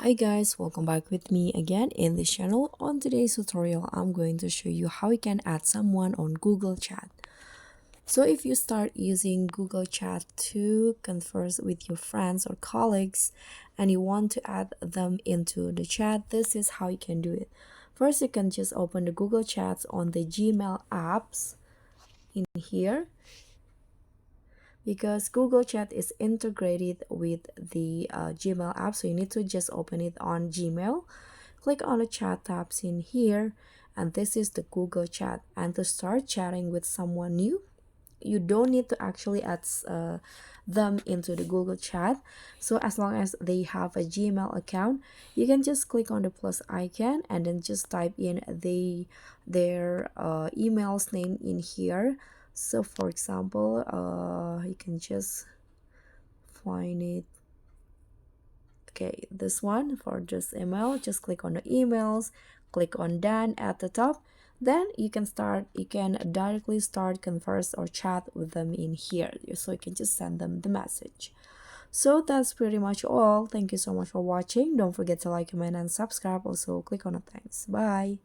Hi guys, welcome back with me again in this channel. On today's tutorial, I'm going to show you how you can add someone on Google Chat. So if you start using Google Chat to converse with your friends or colleagues and you want to add them into the chat, this is how you can do it. First, you can just open the Google Chats on the Gmail apps in here because Google Chat is integrated with the Gmail app, so you need to just open it on Gmail. Click on the chat tabs in here, and this is the Google Chat. And to start chatting with someone new, you don't need to actually add them into the Google Chat. So as long as they have a Gmail account, you can just click on the plus icon and then just type in their email's name in here. So for example, you can just find it. Okay, this one for just email, just click on the emails, click on done at the top. Then you can directly start converse or chat with them in here, so you can just send them the message. So that's pretty much all. Thank you so much for watching. Don't forget to like, comment, and subscribe. Also click on the thanks. Bye.